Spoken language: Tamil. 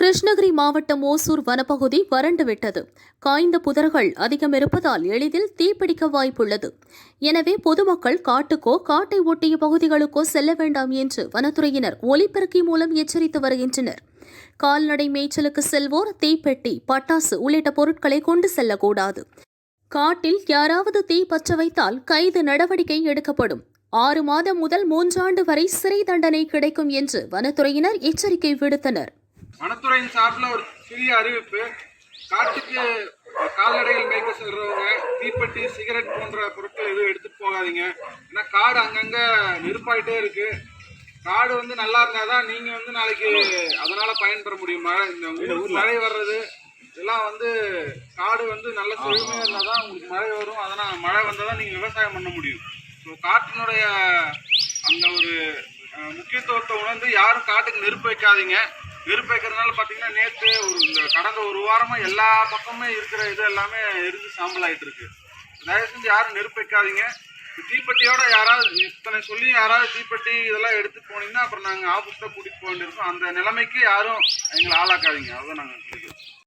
கிருஷ்ணகிரி மாவட்டம் ஓசூர் வனப்பகுதி வறண்டுவிட்டது. காய்ந்த புதர்கள் அதிகம் இருப்பதால் எளிதில் தீப்பிடிக்க வாய்ப்புள்ளது. எனவே பொதுமக்கள் காட்டுக்கோ காட்டை ஒட்டிய பகுதிகளுக்கோ செல்ல வேண்டாம் என்று வனத்துறையினர் ஒலிபெருக்கி மூலம் எச்சரித்து வருகின்றனர். கால்நடை மேய்ச்சலுக்கு செல்வோர் தீப்பெட்டி, பட்டாசு உள்ளிட்ட பொருட்களை கொண்டு செல்லக்கூடாது. காட்டில் யாராவது தீ பற்ற வைத்தால் கைது நடவடிக்கை எடுக்கப்படும். 6 மாதம் முதல் 3 ஆண்டு வரை சிறை தண்டனை கிடைக்கும் என்று வனத்துறையினர் எச்சரிக்கை விடுத்தனர். வனத்துறையின் சார்பில் ஒரு சிறிய அறிவிப்பு. காட்டுக்கு கால்நடைகள் மேய்க்க செல்றவங்க தீப்பெட்டி, சிகரெட் போன்ற பொருட்கள் எதுவும் எடுத்துட்டு போகாதீங்க. ஏன்னா காடு அங்கங்க நெருப்பாயிட்டே இருக்கு. காடு நல்லா இருந்தாதான் நீங்க நாளைக்கு அதனால பயன்பெற முடியும். மழை வர்றது இதெல்லாம் காடு நல்ல செழுமையா இருந்தாதான் உங்களுக்கு மழை வரும். அதனால் மழை வந்தாதான் நீங்க விவசாயம் பண்ண முடியும். ஸோ காட்டினுடைய அந்த ஒரு முக்கியத்துவத்தை உணர்ந்து யாரும் காட்டுக்கு நெருப்பு வைக்காதீங்க. நெருப்பு வைக்கிறதுனால பார்த்தீங்கன்னா நேற்று கடந்த ஒரு வாரமாக எல்லா பக்கமே இருக்கிற இது எல்லாமே எரிஞ்சு சாம்பல் ஆகிட்டு இருக்கு. தயவு செஞ்சு யாரும் நெருப்பு வைக்காதீங்க. தீப்பெட்டியோட யாராவது இத்தனை சொல்லி யாராவது தீப்பெட்டி இதெல்லாம் எடுத்துட்டு போனீங்கன்னா அப்புறம் நாங்கள் ஆஃபீஸ் தான் கூட்டிகிட்டு போக வேண்டியிருக்கோம். அந்த நிலைமைக்கு யாரும் எங்களை ஆளாக்காதீங்க. அதான் நாங்கள் சொல்லிக்கிறோம்.